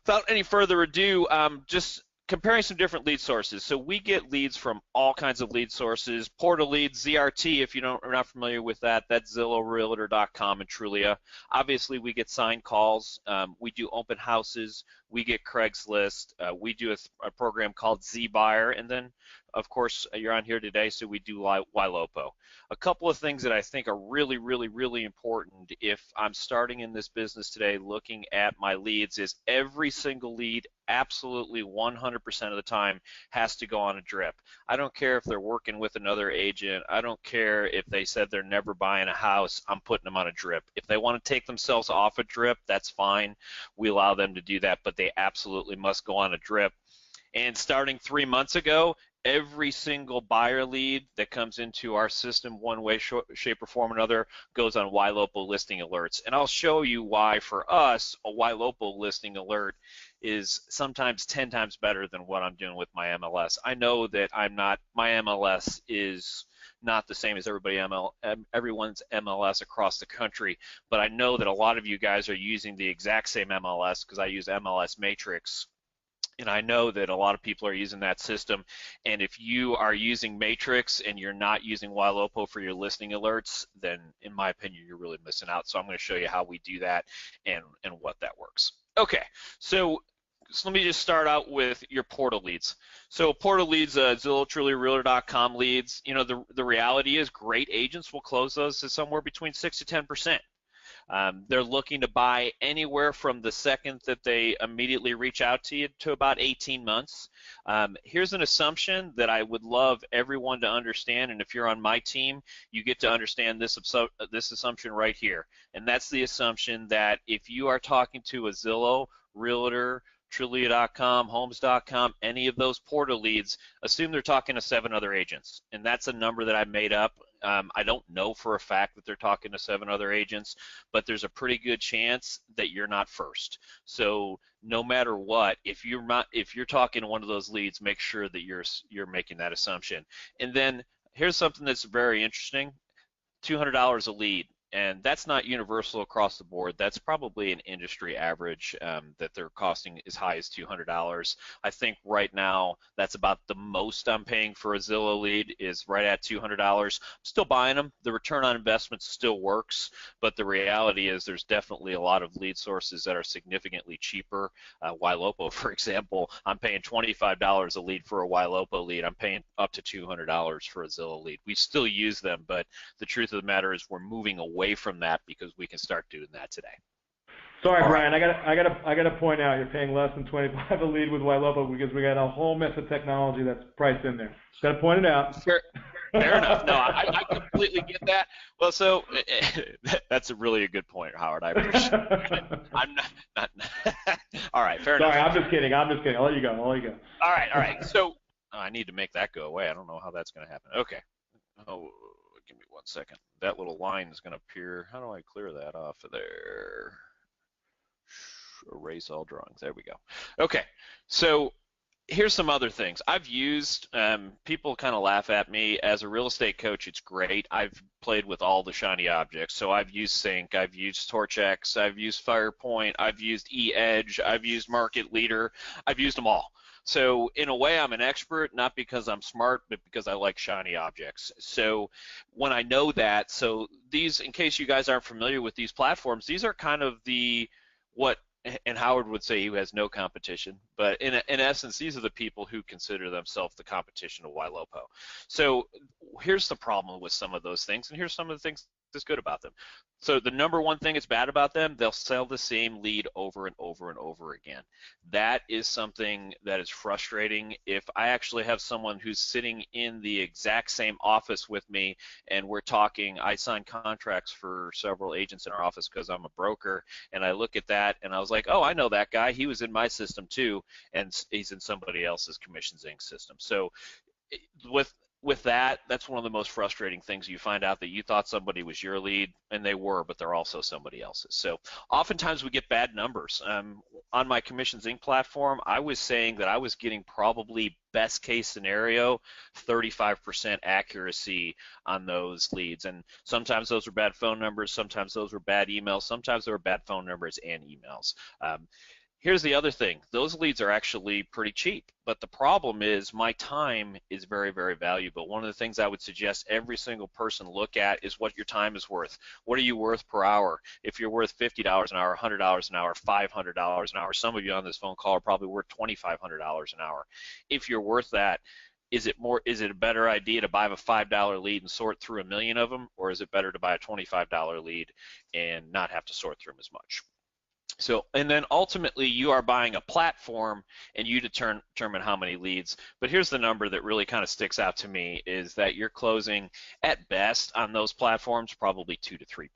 without any further ado, just comparing some different lead sources. So we get leads from all kinds of lead sources. Portal leads, ZRT, if you are not familiar with that, that's Zillow, Realtor.com, and Trulia. Obviously, we get signed calls. We do open houses. We get Craigslist. We do a program called Z-Buyer, and then, of course, you're on here today, so we do YLOPO. A couple of things that I think are really, really, really important if I'm starting in this business today looking at my leads is every single lead, absolutely 100% of the time, has to go on a drip. I don't care if they're working with another agent. I don't care if they said they're never buying a house. I'm putting them on a drip. If they want to take themselves off a drip, that's fine. We allow them to do that, but they absolutely must go on a drip. And starting 3 months ago, every single buyer lead that comes into our system one way, shape, or form or another goes on YLOPO listing alerts. And I'll show you why for us a YLOPO listing alert is sometimes 10 times better than what I'm doing with my MLS. I know that my MLS is not the same as everyone's MLS across the country, but I know that a lot of you guys are using the exact same MLS because I use MLS Matrix. And I know that a lot of people are using that system, and if you are using Matrix and you're not using YLOPO for your listing alerts, then in my opinion you're really missing out. So I'm going to show you how we do that and what that works. Okay, so let me just start out with your portal leads. So portal leads, Zillow, Trulia, Realtor.com leads, you know, the reality is great agents will close those at somewhere between 6 to 10%. They're looking to buy anywhere from the second that they immediately reach out to you to about 18 months. Here's an assumption that I would love everyone to understand, and if you're on my team, you get to understand this assumption right here. And that's the assumption that if you are talking to a Zillow, Realtor, Trulia.com, Homes.com, any of those portal leads, assume they're talking to 7 other agents. And that's a number that I made up. I don't know for a fact that they're talking to 7 other agents, but there's a pretty good chance that you're not first. So no matter what, if you're talking to one of those leads, make sure that you're making that assumption. And then here's something that's very interesting: $200 a lead. And that's not universal across the board. That's probably an industry average that they're costing as high as $200. I think right now that's about the most I'm paying for a Zillow lead is right at $200. I'm still buying them. The return on investment still works, but the reality is there's definitely a lot of lead sources that are significantly cheaper. YLOPO, for example, I'm paying $25 a lead for a YLOPO lead. I'm paying up to $200 for a Zillow lead. We still use them, but the truth of the matter is we're moving away from that because we can start doing that today. Sorry, Brian, I got to point out you're paying less than $25 a lead with YLOPO because we got a whole mess of technology that's priced in there. Got to point it out. Fair enough. No, I completely get that. Well, so that's really a good point, Howard. I appreciate it. I'm not all right, fair enough. Sorry, I'm just kidding. I'll let you go. All right. So I need to make that go away. I don't know how that's going to happen. Okay. Oh, give me 1 second. That little line is going to appear. How do I clear that off of there? Erase all drawings. There we go. Okay, so here's some other things. I've used, people kind of laugh at me. As a real estate coach, it's great. I've played with all the shiny objects. So I've used CINC, I've used TORCHX, I've used FirePoint, I've used eEdge, I've used Market Leader. I've used them all. So in a way, I'm an expert, not because I'm smart, but because I like shiny objects. So when I know that, so these, in case you guys aren't familiar with these platforms, these are kind of what, and Howard would say he has no competition, but in essence, these are the people who consider themselves the competition of YLOPO. So here's the problem with some of those things, and here's some of the things that's good about them. So the number one thing that's bad about them, they'll sell the same lead over and over and over again. That is something that is frustrating. If I actually have someone who's sitting in the exact same office with me and we're talking, I sign contracts for several agents in our office because I'm a broker, and I look at that and I was like, oh, I know that guy. He was in my system too, and he's in somebody else's Commissions Inc. system. So with that, that's one of the most frustrating things. You find out that you thought somebody was your lead, and they were, but they're also somebody else's. So oftentimes we get bad numbers. On my Commissions Inc. platform, I was saying that I was getting probably best case scenario 35% accuracy on those leads, and sometimes those were bad phone numbers, sometimes those were bad emails, sometimes they were bad phone numbers and emails. Here's the other thing. Those leads are actually pretty cheap, but the problem is my time is very, very valuable. One of the things I would suggest every single person look at is what your time is worth. What are you worth per hour? If you're worth $50 an hour, $100 an hour, $500 an hour, some of you on this phone call are probably worth $2,500 an hour. If you're worth that, is it a better idea to buy a $5 lead and sort through a million of them, or is it better to buy a $25 lead and not have to sort through them as much? So, and then ultimately you are buying a platform and you determine how many leads. But here's the number that really kind of sticks out to me is that you're closing at best on those platforms probably 2 to 3%.